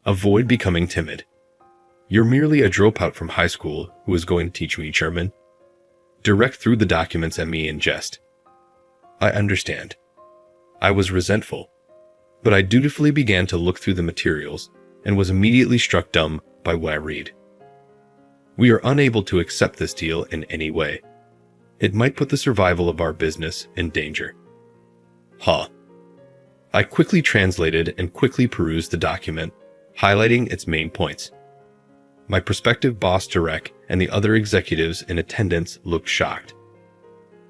Avoid becoming timid. You're merely a dropout from high school who is going to teach me German. Direct threw the documents at me in jest. I understand. I was resentful, but I dutifully began to look through the materials and was immediately struck dumb by what I read. We are unable to accept this deal in any way. It might put the survival of our business in danger. Huh. I quickly translated and quickly perused the document, highlighting its main points. My prospective boss Derek and the other executives in attendance looked shocked.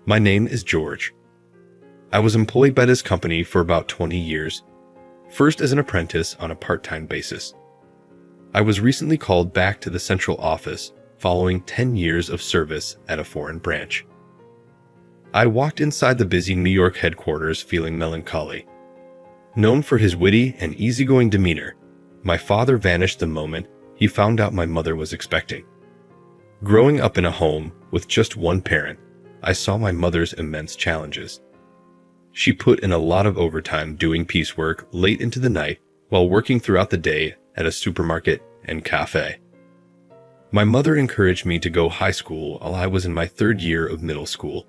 My name is George. I was employed by this company for about 20 years, first as an apprentice on a part-time basis. I was recently called back to the central office following 10 years of service at a foreign branch. I walked inside the busy New York headquarters feeling melancholy. Known for his witty and easygoing demeanor, my father vanished the moment he found out my mother was expecting. Growing up in a home with just one parent, I saw my mother's immense challenges. She put in a lot of overtime doing piecework late into the night while working throughout the day at a supermarket and cafe. My mother encouraged me to go high school while I was in my third year of middle school,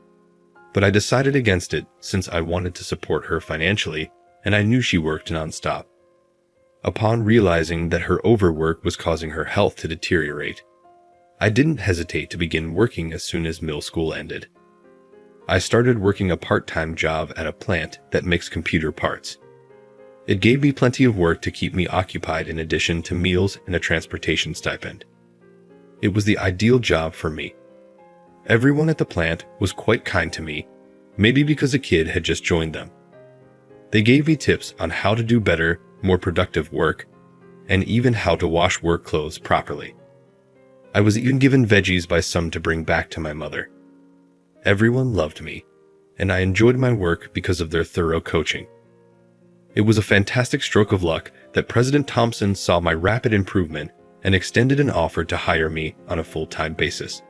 but I decided against it since I wanted to support her financially and I knew she worked nonstop. Upon realizing that her overwork was causing her health to deteriorate, I didn't hesitate to begin working as soon as middle school ended. I started working a part-time job at a plant that makes computer parts. It gave me plenty of work to keep me occupied in addition to meals and a transportation stipend. It was the ideal job for me. Everyone at the plant was quite kind to me, maybe because a kid had just joined them. They gave me tips on how to do better, more productive work, and even how to wash work clothes properly. I was even given veggies by some to bring back to my mother. Everyone loved me, and I enjoyed my work because of their thorough coaching. It was a fantastic stroke of luck that President Thompson saw my rapid improvement and extended an offer to hire me on a full-time basis.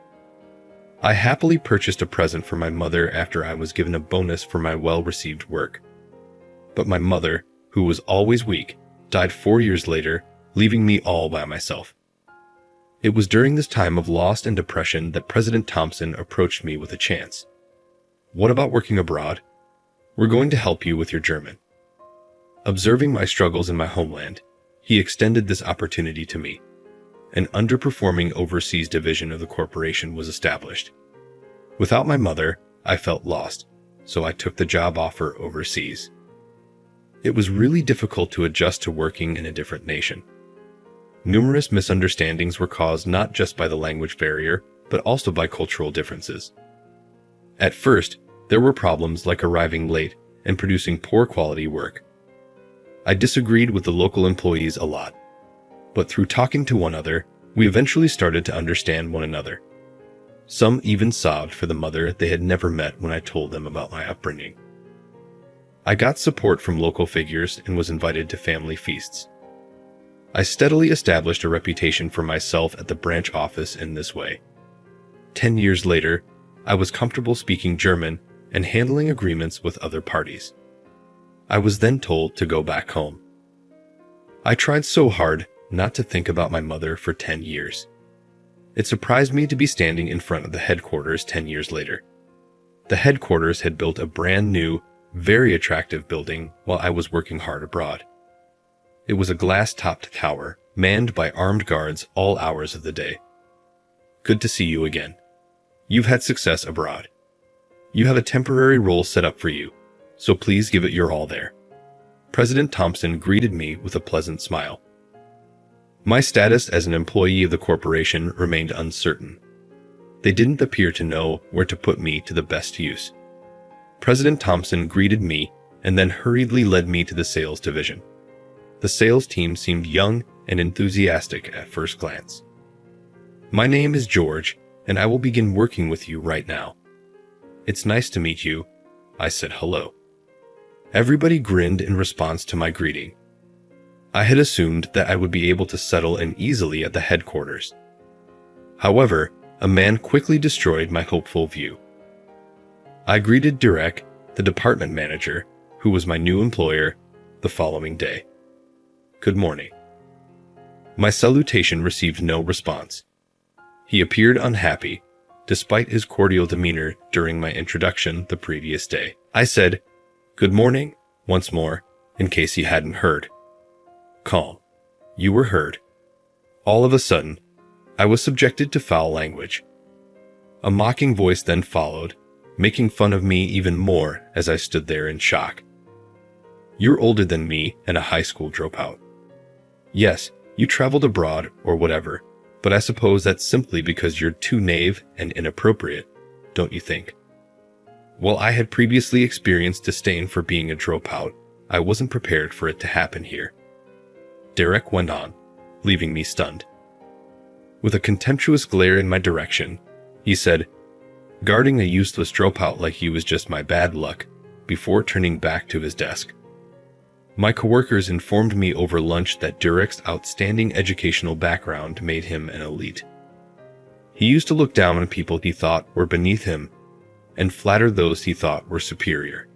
I happily purchased a present for my mother after I was given a bonus for my well-received work. But my mother, who was always weak, died 4 years later, leaving me all by myself. It was during this time of loss and depression that President Thompson approached me with a chance. What about working abroad? We're going to help you with your German. Observing my struggles in my homeland, he extended this opportunity to me. An underperforming overseas division of the corporation was established. Without my mother, I felt lost, so I took the job offer overseas. It was really difficult to adjust to working in a different nation. Numerous misunderstandings were caused not just by the language barrier, but also by cultural differences. At first, there were problems like arriving late and producing poor quality work. I disagreed with the local employees a lot, but through talking to one another, we eventually started to understand one another. Some even sobbed for the mother they had never met when I told them about my upbringing. I got support from local figures and was invited to family feasts. I steadily established a reputation for myself at the branch office in this way. 10 years later, I was comfortable speaking German and handling agreements with other parties. I was then told to go back home. I tried so hard not to think about my mother for 10 years. It surprised me to be standing in front of the headquarters 10 years later. The headquarters had built a brand new, very attractive building while I was working hard abroad. It was a glass-topped tower, manned by armed guards all hours of the day. Good to see you again. You've had success abroad. You have a temporary role set up for you, so please give it your all there. President Thompson greeted me with a pleasant smile. My status as an employee of the corporation remained uncertain. They didn't appear to know where to put me to the best use. President Thompson greeted me and then hurriedly led me to the sales division. The sales team seemed young and enthusiastic at first glance. My name is George, and I will begin working with you right now. It's nice to meet you. I said hello. Everybody grinned in response to my greeting. I had assumed that I would be able to settle in easily at the headquarters. However, a man quickly destroyed my hopeful view. I greeted Derek, the department manager, who was my new employer, the following day. Good morning. My salutation received no response. He appeared unhappy, despite his cordial demeanor during my introduction the previous day. I said, "Good morning," once more, in case he hadn't heard. Calm. You were heard. All of a sudden, I was subjected to foul language. A mocking voice then followed, making fun of me even more as I stood there in shock. "You're older than me and a high school dropout. Yes, you traveled abroad or whatever, but I suppose that's simply because you're too naive and inappropriate, don't you think?" While I had previously experienced disdain for being a dropout, I wasn't prepared for it to happen here. Derek went on, leaving me stunned. With a contemptuous glare in my direction, he said, "Guarding a useless dropout like you was just my bad luck," before turning back to his desk. My coworkers informed me over lunch that Derek's outstanding educational background made him an elite. He used to look down on people he thought were beneath him and flatter those he thought were superior.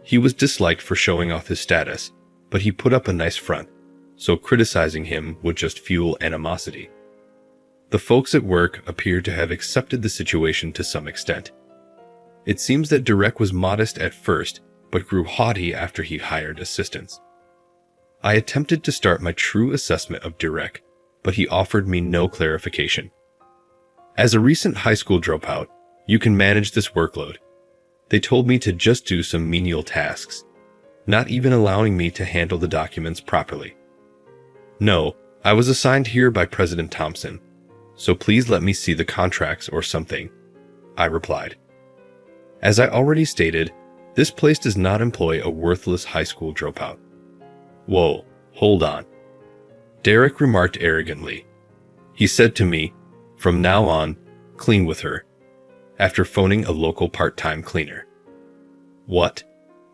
He was disliked for showing off his status, but he put up a nice front, so criticizing him would just fuel animosity. The folks at work appeared to have accepted the situation to some extent. It seems that Derek was modest at first, but grew haughty after he hired assistants. I attempted to start my true assessment of Derek, but he offered me no clarification. "As a recent high school dropout, you can manage this workload." They told me to just do some menial tasks, not even allowing me to handle the documents properly. "No, I was assigned here by President Thompson, so please let me see the contracts or something," I replied. As I already stated, this place does not employ a worthless high school dropout. "Whoa, hold on," Derek remarked arrogantly. He said to me, "From now on, clean with her," after phoning a local part-time cleaner. What?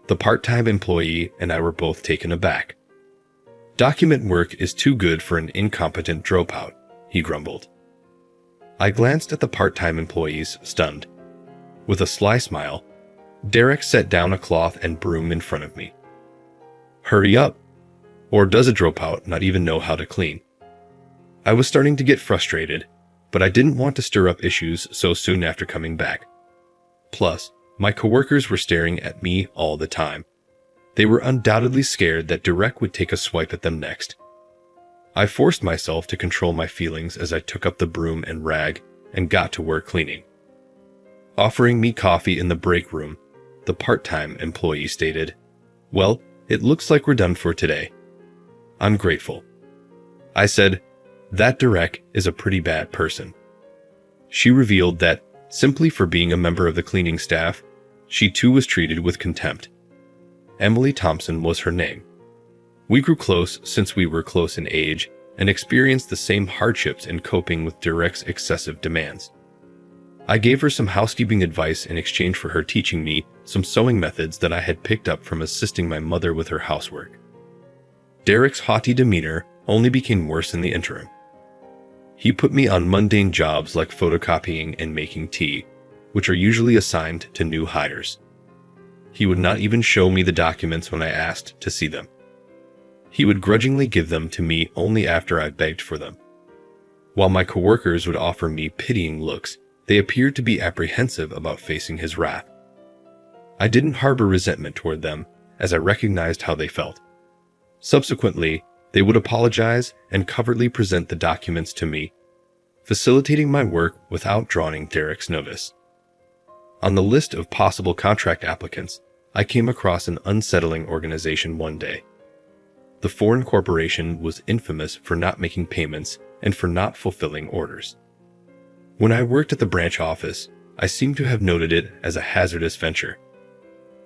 The part-time employee and I were both taken aback. "Document work is too good for an incompetent dropout," he grumbled. I glanced at the part-time employees, stunned. With a sly smile, Derek set down a cloth and broom in front of me. "Hurry up! Or does a dropout not even know how to clean?" I was starting to get frustrated, but I didn't want to stir up issues so soon after coming back. Plus, my coworkers were staring at me all the time. They were undoubtedly scared that Derek would take a swipe at them next. I forced myself to control my feelings as I took up the broom and rag and got to work cleaning. Offering me coffee in the break room, the part-time employee stated, "Well, it looks like we're done for today." "I'm grateful." I said, "That Derek is a pretty bad person." She revealed that, simply for being a member of the cleaning staff, she too was treated with contempt. Emily Thompson was her name. We grew close since we were close in age and experienced the same hardships in coping with Derek's excessive demands. I gave her some housekeeping advice in exchange for her teaching me some sewing methods that I had picked up from assisting my mother with her housework. Derek's haughty demeanor only became worse in the interim. He put me on mundane jobs like photocopying and making tea, which are usually assigned to new hires. He would not even show me the documents when I asked to see them. He would grudgingly give them to me only after I begged for them. While my coworkers would offer me pitying looks, they appeared to be apprehensive about facing his wrath. I didn't harbor resentment toward them, as I recognized how they felt. Subsequently, they would apologize and covertly present the documents to me, facilitating my work without drawing Derek's notice. On the list of possible contract applicants, I came across an unsettling organization one day. The foreign corporation was infamous for not making payments and for not fulfilling orders. When I worked at the branch office, I seemed to have noted it as a hazardous venture.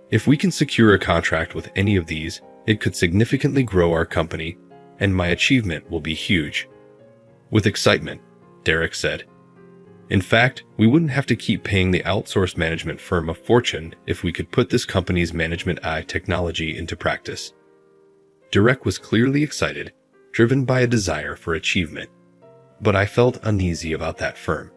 If we can secure a contract with any of these, it could significantly grow our company, and my achievement will be huge. With excitement, Derek said. In fact, we wouldn't have to keep paying the outsourced management firm a fortune if we could put this company's management AI technology into practice. Derek was clearly excited, driven by a desire for achievement, but I felt uneasy about that firm.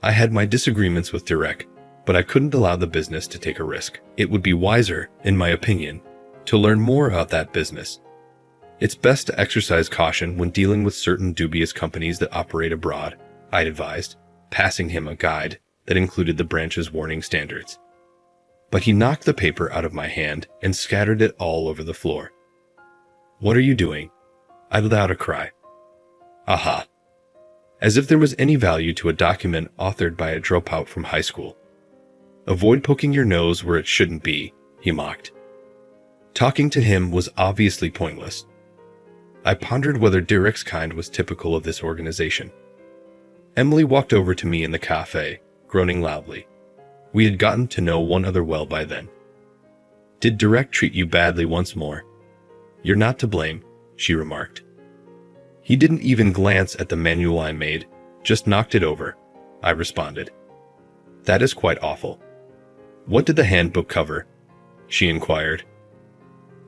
I had my disagreements with Derek, but I couldn't allow the business to take a risk. It would be wiser, in my opinion, to learn more about that business. It's best to exercise caution when dealing with certain dubious companies that operate abroad, I'd advised, passing him a guide that included the branch's warning standards. But he knocked the paper out of my hand and scattered it all over the floor. "What are you doing?" I let out a cry. Aha. As if there was any value to a document authored by a dropout from high school. "Avoid poking your nose where it shouldn't be," he mocked. Talking to him was obviously pointless. I pondered whether Derek's kind was typical of this organization. Emily walked over to me in the cafe, groaning loudly. We had gotten to know one another well by then. "Did Derek treat you badly once more?" "You're not to blame," she remarked. "He didn't even glance at the manual I made, just knocked it over," I responded. "That is quite awful." "What did the handbook cover?" she inquired.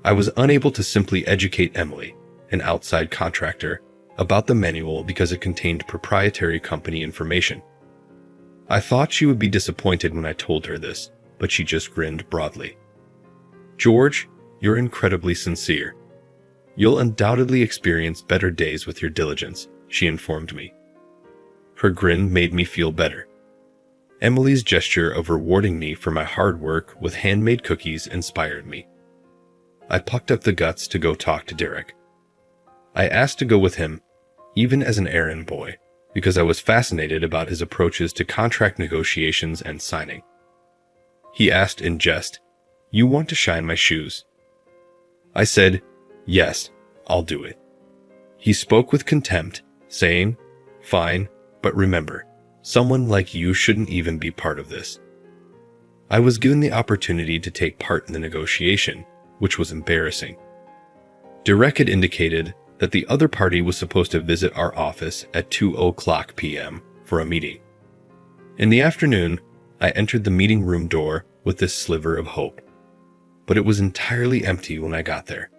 I was unable to simply educate Emily, an outside contractor, about the manual because it contained proprietary company information. I thought she would be disappointed when I told her this, but she just grinned broadly. "George, you're incredibly sincere. You'll undoubtedly experience better days with your diligence," she informed me. Her grin made me feel better. Emily's gesture of rewarding me for my hard work with handmade cookies inspired me. I plucked up the guts to go talk to Derek. I asked to go with him, even as an errand boy, because I was fascinated about his approaches to contract negotiations and signing. He asked in jest, "You want to shine my shoes?" I said, "Yes, I'll do it." He spoke with contempt, saying, "Fine, but remember, someone like you shouldn't even be part of this." I was given the opportunity to take part in the negotiation, which was embarrassing. Derek had indicated that the other party was supposed to visit our office at 2:00 p.m. for a meeting. In the afternoon, I entered the meeting room door with this sliver of hope, but it was entirely empty when I got there.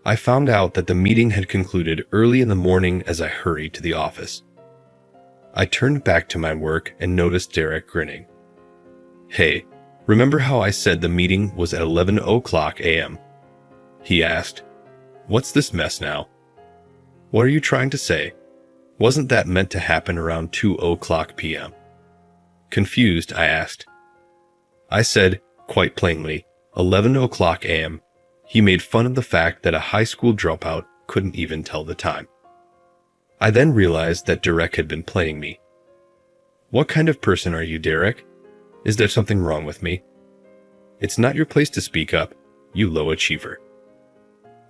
I found out that the meeting had concluded early in the morning as I hurried to the office. I turned back to my work and noticed Derek grinning. "Hey, remember how I said the meeting was at 11:00 a.m.? He asked. "What's this mess now?" "What are you trying to say? Wasn't that meant to happen around 2:00 p.m.? Confused, I asked. I said, quite plainly, 11:00 a.m. He made fun of the fact that a high school dropout couldn't even tell the time. I then realized that Derek had been playing me. "What kind of person are you, Derek? Is there something wrong with me?" "It's not your place to speak up, you low achiever."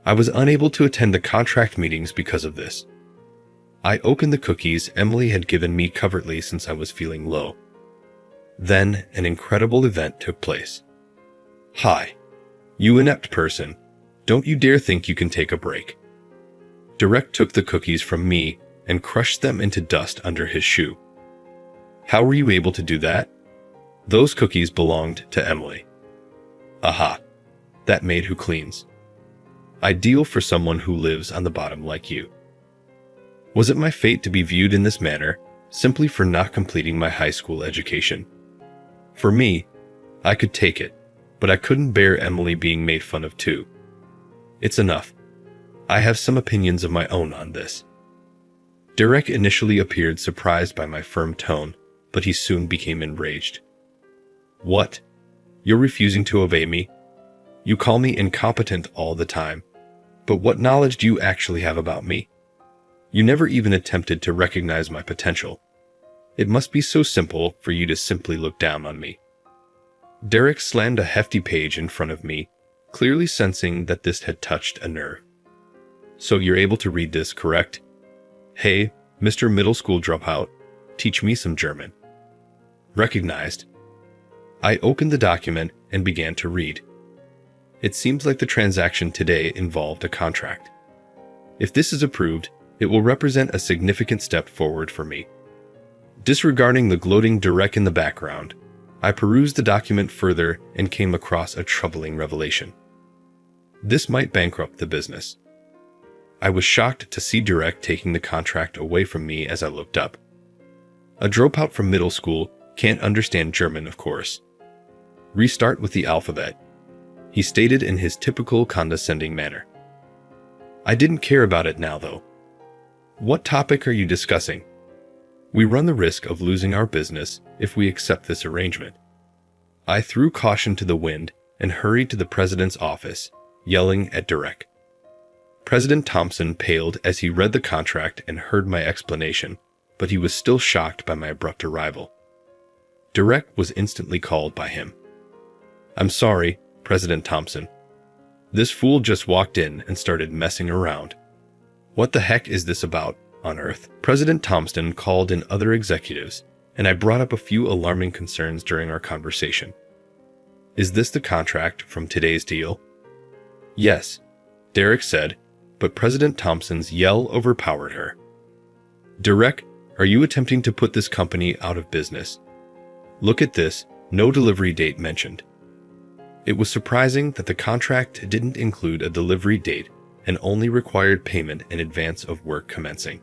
I was unable to attend the contract meetings because of this. I opened the cookies Emily had given me covertly since I was feeling low. Then an incredible event took place. "Hi, you inept person. Don't you dare think you can take a break." Derek took the cookies from me and crushed them into dust under his shoe. "How were you able to do that?" "Those cookies belonged to Emily." "Aha, that maid who cleans. Ideal for someone who lives on the bottom like you." Was it my fate to be viewed in this manner, simply for not completing my high school education? For me, I could take it, but I couldn't bear Emily being made fun of too. It's enough. I have some opinions of my own on this. Derek initially appeared surprised by my firm tone, but he soon became enraged. "What? You're refusing to obey me? You call me incompetent all the time, but what knowledge do you actually have about me? You never even attempted to recognize my potential. It must be so simple for you to simply look down on me." Derek slammed a hefty page in front of me, clearly sensing that this had touched a nerve. "So you're able to read this, correct? Hey, Mr. Middle School Dropout, teach me some German." Recognized. I opened the document and began to read. It seems like the transaction today involved a contract. If this is approved, it will represent a significant step forward for me. Disregarding the gloating Derek in the background, I perused the document further and came across a troubling revelation. This might bankrupt the business. I was shocked to see Derek taking the contract away from me as I looked up. A dropout from middle school can't understand German, of course. "Restart with the alphabet," he stated in his typical condescending manner. I didn't care about it now, though. What topic are you discussing? We run the risk of losing our business if we accept this arrangement. I threw caution to the wind and hurried to the president's office, yelling at Derek. President Thompson paled as he read the contract and heard my explanation, but he was still shocked by my abrupt arrival. Derek was instantly called by him. I'm sorry, President Thompson. This fool just walked in and started messing around. What the heck is this about on earth? President Thompson called in other executives, and I brought up a few alarming concerns during our conversation. Is this the contract from today's deal? Yes, Derek said, but President Thompson's yell overpowered her. Derek, are you attempting to put this company out of business? Look at this, no delivery date mentioned. It was surprising that the contract didn't include a delivery date and only required payment in advance of work commencing.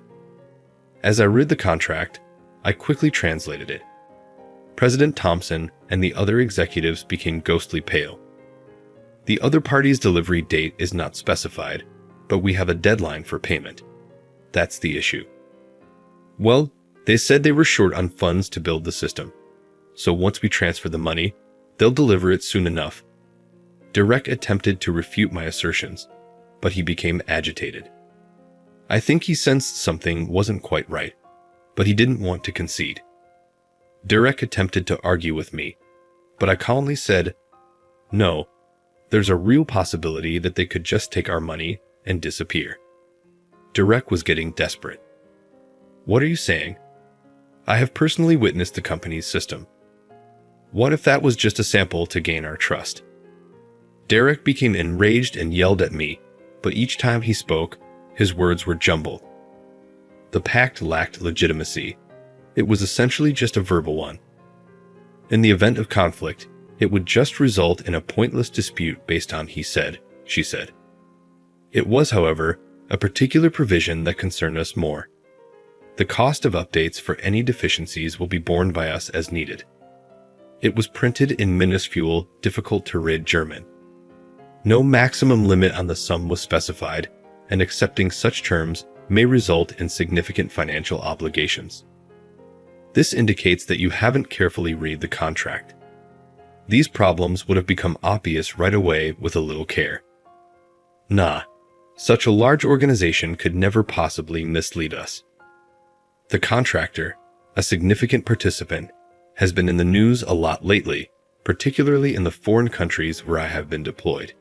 As I read the contract, I quickly translated it. President Thompson and the other executives became ghostly pale. The other party's delivery date is not specified, but we have a deadline for payment. That's the issue. Well, they said they were short on funds to build the system, so once we transfer the money, they'll deliver it soon enough. Derek attempted to refute my assertions, but he became agitated. I think he sensed something wasn't quite right, but he didn't want to concede. Derek attempted to argue with me, but I calmly said, no, there's a real possibility that they could just take our money and disappear. Derek was getting desperate. What are you saying? I have personally witnessed the company's system. What if that was just a sample to gain our trust? Derek became enraged and yelled at me, but each time he spoke, his words were jumbled. The pact lacked legitimacy. It was essentially just a verbal one. In the event of conflict, it would just result in a pointless dispute based on he said, she said. It was, however, a particular provision that concerned us more. The cost of updates for any deficiencies will be borne by us as needed. It was printed in minuscule, difficult-to-read German. No maximum limit on the sum was specified, and accepting such terms may result in significant financial obligations. This indicates that you haven't carefully read the contract. These problems would have become obvious right away with a little care. Nah, such a large organization could never possibly mislead us. The contractor, a significant participant, has been in the news a lot lately, particularly in the foreign countries where I have been deployed.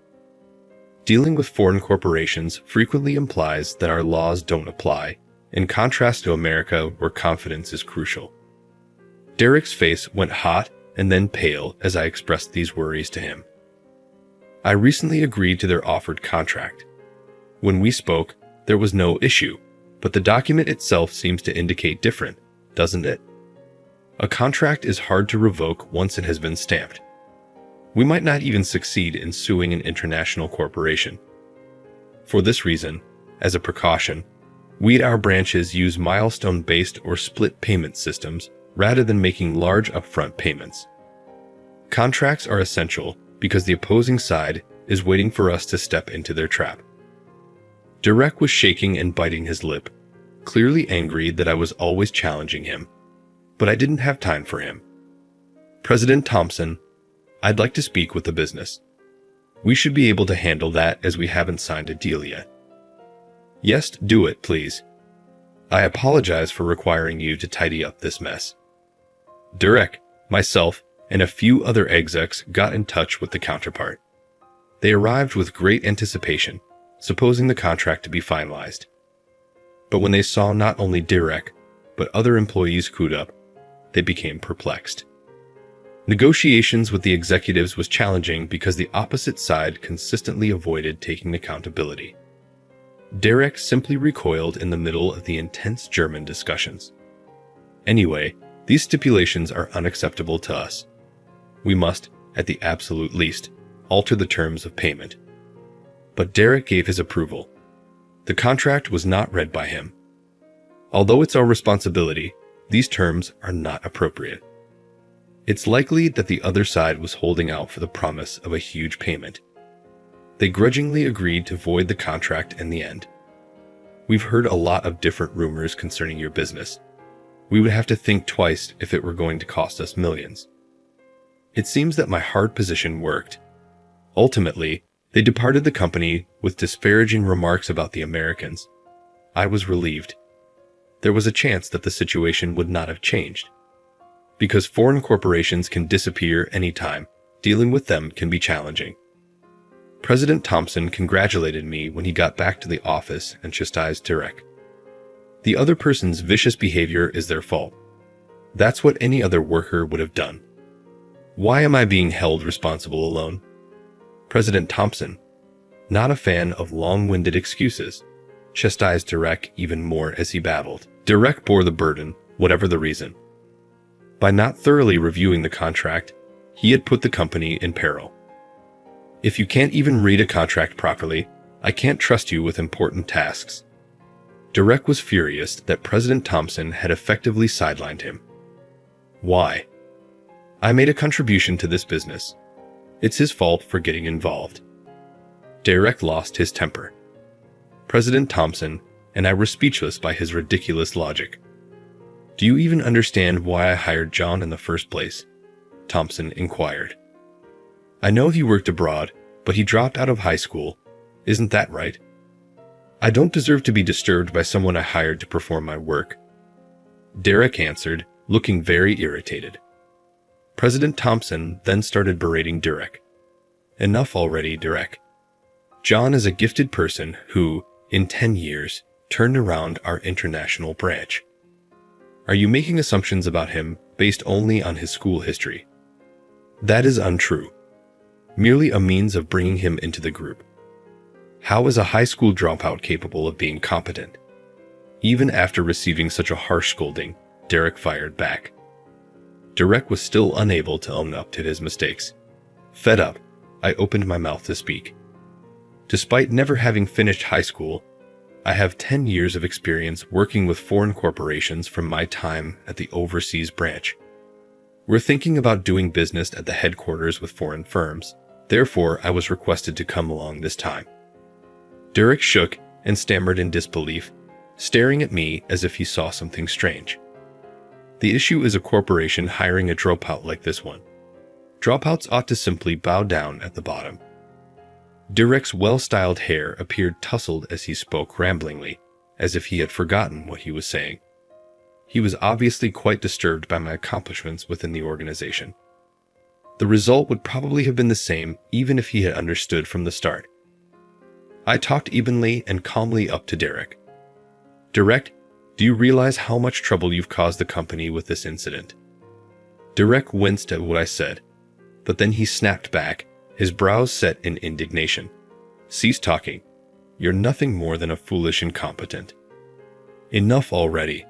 Dealing with foreign corporations frequently implies that our laws don't apply, in contrast to America where confidence is crucial. Derek's face went hot and then pale as I expressed these worries to him. I recently agreed to their offered contract. When we spoke, there was no issue, but the document itself seems to indicate different, doesn't it? A contract is hard to revoke once it has been stamped. We might not even succeed in suing an international corporation. For this reason, as a precaution, we at our branches use milestone-based or split payment systems rather than making large upfront payments. Contracts are essential because the opposing side is waiting for us to step into their trap. Derek was shaking and biting his lip, clearly angry that I was always challenging him, but I didn't have time for him. President Thompson, I'd like to speak with the business. We should be able to handle that as we haven't signed a deal yet. Yes, do it, please. I apologize for requiring you to tidy up this mess. Derek, myself, and a few other execs got in touch with the counterpart. They arrived with great anticipation, supposing the contract to be finalized. But when they saw not only Derek, but other employees queued up, they became perplexed. Negotiations with the executives was challenging because the opposite side consistently avoided taking accountability. Derek simply recoiled in the middle of the intense German discussions. Anyway, these stipulations are unacceptable to us. We must, at the absolute least, alter the terms of payment. But Derek gave his approval. The contract was not read by him. Although it's our responsibility, these terms are not appropriate. It's likely that the other side was holding out for the promise of a huge payment. They grudgingly agreed to void the contract in the end. We've heard a lot of different rumors concerning your business. We would have to think twice if it were going to cost us millions. It seems that my hard position worked. Ultimately, they departed the company with disparaging remarks about the Americans. I was relieved. There was a chance that the situation would not have changed. Because foreign corporations can disappear anytime, dealing with them can be challenging. President Thompson congratulated me when he got back to the office and chastised Derek. The other person's vicious behavior is their fault. That's what any other worker would have done. Why am I being held responsible alone? President Thompson, not a fan of long-winded excuses, chastised Derek even more as he babbled. Derek bore the burden, whatever the reason. By not thoroughly reviewing the contract, he had put the company in peril. If you can't even read a contract properly, I can't trust you with important tasks. Derek was furious that President Thompson had effectively sidelined him. Why? I made a contribution to this business. It's his fault for getting involved. Derek lost his temper. President Thompson and I were speechless by his ridiculous logic. Do you even understand why I hired John in the first place? Thompson inquired. I know he worked abroad, but he dropped out of high school. Isn't that right? I don't deserve to be disturbed by someone I hired to perform my work. Derek answered, looking very irritated. President Thompson then started berating Derek. Enough already, Derek. John is a gifted person who, in 10 years, turned around our international branch. Are you making assumptions about him based only on his school history? That is untrue. Merely a means of bringing him into the group. How is a high school dropout capable of being competent? Even after receiving such a harsh scolding, Derek fired back. Derek was still unable to own up to his mistakes. Fed up, I opened my mouth to speak. Despite never having finished high school, I have 10 years of experience working with foreign corporations from my time at the overseas branch. We're thinking about doing business at the headquarters with foreign firms. Therefore, I was requested to come along this time. Derek shook and stammered in disbelief, staring at me as if he saw something strange. The issue is a corporation hiring a dropout like this one. Dropouts ought to simply bow down at the bottom. Derek's well-styled hair appeared tousled as he spoke ramblingly, as if he had forgotten what he was saying. He was obviously quite disturbed by my accomplishments within the organization. The result would probably have been the same even if he had understood from the start. I talked evenly and calmly up to Derek. Derek, do you realize how much trouble you've caused the company with this incident? Derek winced at what I said, but then he snapped back, his brows set in indignation. Cease talking. You're nothing more than a foolish incompetent. Enough already.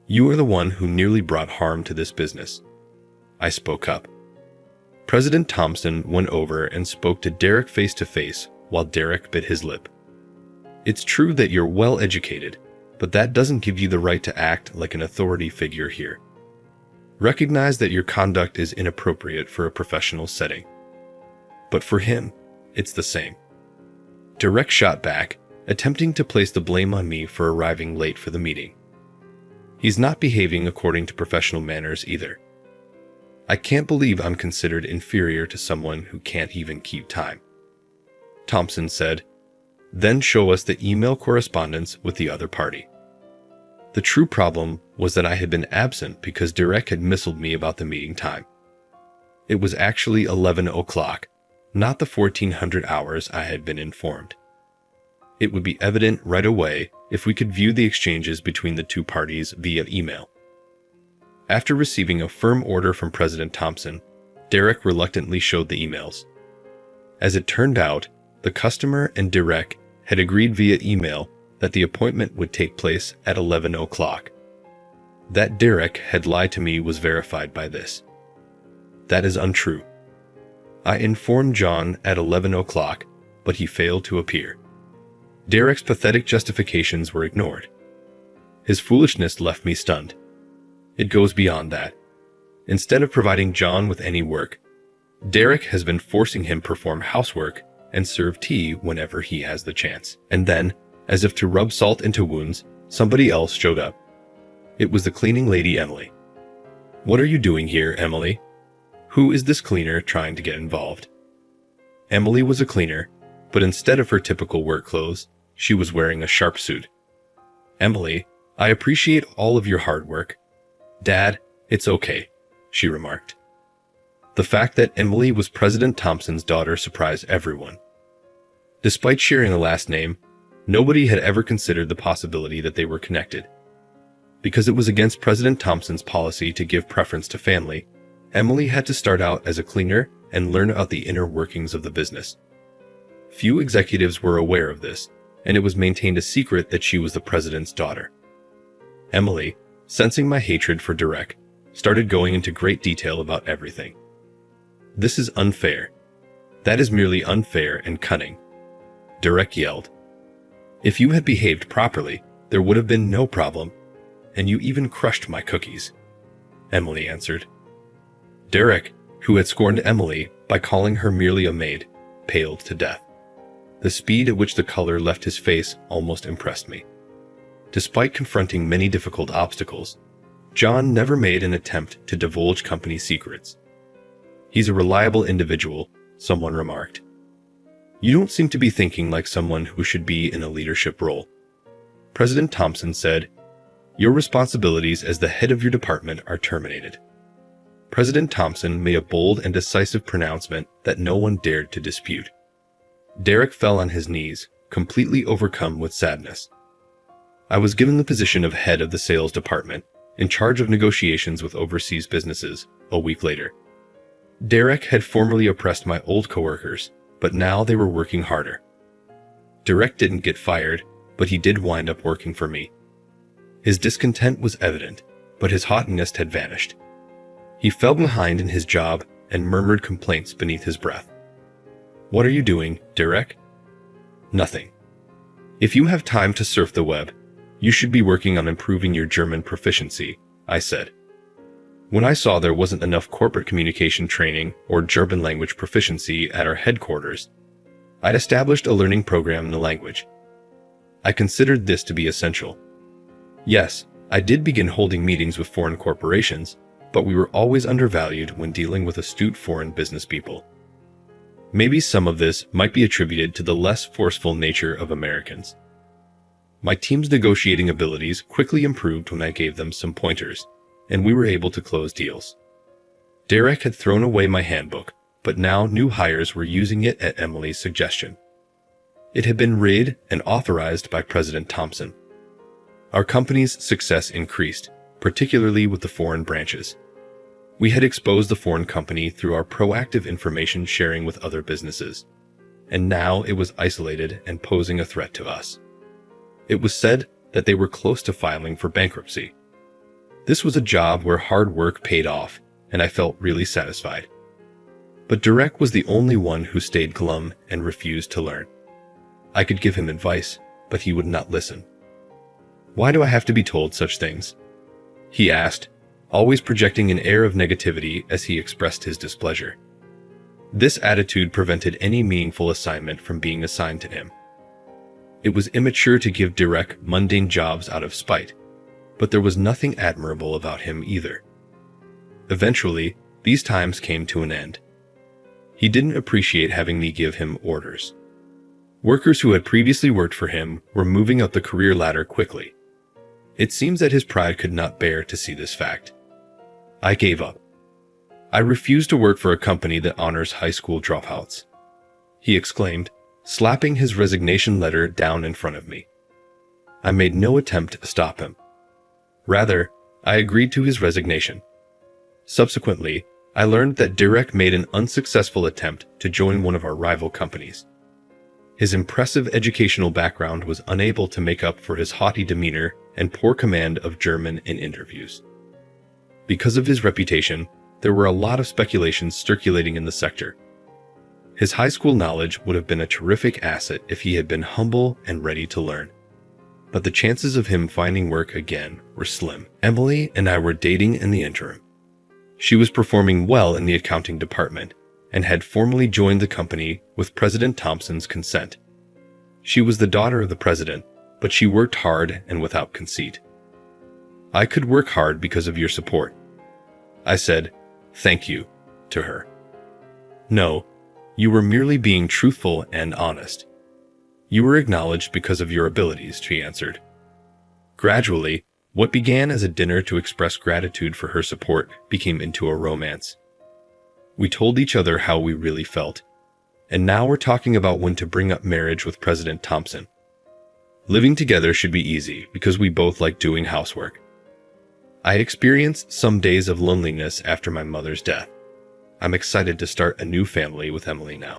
You are the one who nearly brought harm to this business. I spoke up. President Thompson went over and spoke to Derek face to face while Derek bit his lip. It's true that you're well educated, but that doesn't give you the right to act like an authority figure here. Recognize that your conduct is inappropriate for a professional setting. But for him, it's the same. Derek shot back, attempting to place the blame on me for arriving late for the meeting. He's not behaving according to professional manners either. I can't believe I'm considered inferior to someone who can't even keep time. Thompson said, then show us the email correspondence with the other party. The true problem was that I had been absent because Derek had missiled me about the meeting time. It was actually 11 o'clock, not the 1400 hours I had been informed. It would be evident right away if we could view the exchanges between the two parties via email. After receiving a firm order from President Thompson, Derek reluctantly showed the emails. As it turned out, the customer and Derek had agreed via email that the appointment would take place at 11 o'clock. That Derek had lied to me was verified by this. That is untrue. I informed John at 11 o'clock, but he failed to appear. Derek's pathetic justifications were ignored. His foolishness left me stunned. It goes beyond that. Instead of providing John with any work, Derek has been forcing him perform housework and serve tea whenever he has the chance. And then, as if to rub salt into wounds, somebody else showed up. It was the cleaning lady, Emily. "What are you doing here, Emily? Who is this cleaner trying to get involved?" Emily was a cleaner, but instead of her typical work clothes, she was wearing a sharp suit. "Emily, I appreciate all of your hard work." "Dad, it's okay," she remarked. The fact that Emily was President Thompson's daughter surprised everyone. Despite sharing a last name, nobody had ever considered the possibility that they were connected. Because it was against President Thompson's policy to give preference to family, Emily had to start out as a cleaner and learn about the inner workings of the business. Few executives were aware of this, and it was maintained a secret that she was the president's daughter. Emily, sensing my hatred for Derek, started going into great detail about everything. "This is unfair. That is merely unfair and cunning," Derek yelled. "If you had behaved properly, there would have been no problem, and you even crushed my cookies," Emily answered. Derek, who had scorned Emily by calling her merely a maid, paled to death. The speed at which the color left his face almost impressed me. Despite confronting many difficult obstacles, John never made an attempt to divulge company secrets. "He's a reliable individual," someone remarked. "You don't seem to be thinking like someone who should be in a leadership role." President Thompson said, "Your responsibilities as the head of your department are terminated." President Thompson made a bold and decisive pronouncement that no one dared to dispute. Derek fell on his knees, completely overcome with sadness. I was given the position of head of the sales department, in charge of negotiations with overseas businesses, a week later. Derek had formerly oppressed my old coworkers, but now they were working harder. Derek didn't get fired, but he did wind up working for me. His discontent was evident, but his haughtiness had vanished. He fell behind in his job and murmured complaints beneath his breath. "What are you doing, Derek?" "Nothing. If you have time to surf the web, you should be working on improving your German proficiency," I said. When I saw there wasn't enough corporate communication training or German language proficiency at our headquarters, I'd established a learning program in the language. I considered this to be essential. Yes, I did begin holding meetings with foreign corporations, but we were always undervalued when dealing with astute foreign business people. Maybe some of this might be attributed to the less forceful nature of Americans. My team's negotiating abilities quickly improved when I gave them some pointers, and we were able to close deals. Derek had thrown away my handbook, but now new hires were using it at Emily's suggestion. It had been read and authorized by President Thompson. Our company's success increased, particularly with the foreign branches. We had exposed the foreign company through our proactive information sharing with other businesses, and now it was isolated and posing a threat to us. It was said that they were close to filing for bankruptcy. This was a job where hard work paid off, and I felt really satisfied. But Derek was the only one who stayed glum and refused to learn. I could give him advice, but he would not listen. "Why do I have to be told such things?" he asked, always projecting an air of negativity as he expressed his displeasure. This attitude prevented any meaningful assignment from being assigned to him. It was immature to give Derek mundane jobs out of spite, but there was nothing admirable about him either. Eventually, these times came to an end. He didn't appreciate having me give him orders. Workers who had previously worked for him were moving up the career ladder quickly. It seems that his pride could not bear to see this fact. I gave up. "I refuse to work for a company that honors high school dropouts," he exclaimed, slapping his resignation letter down in front of me. I made no attempt to stop him. Rather, I agreed to his resignation. Subsequently, I learned that Derek made an unsuccessful attempt to join one of our rival companies. His impressive educational background was unable to make up for his haughty demeanor and poor command of German in interviews. Because of his reputation, there were a lot of speculations circulating in the sector. His high school knowledge would have been a terrific asset if he had been humble and ready to learn. But the chances of him finding work again were slim. Emily and I were dating in the interim. She was performing well in the accounting department, and had formally joined the company with President Thompson's consent. She was the daughter of the president, but she worked hard and without conceit. "I could work hard because of your support." I said, "Thank you," to her. "No, you were merely being truthful and honest. You were acknowledged because of your abilities," she answered. Gradually, what began as a dinner to express gratitude for her support became into a romance. We told each other how we really felt, and now we're talking about when to bring up marriage with President Thompson. Living together should be easy because we both like doing housework. I experienced some days of loneliness after my mother's death. I'm excited to start a new family with Emily now.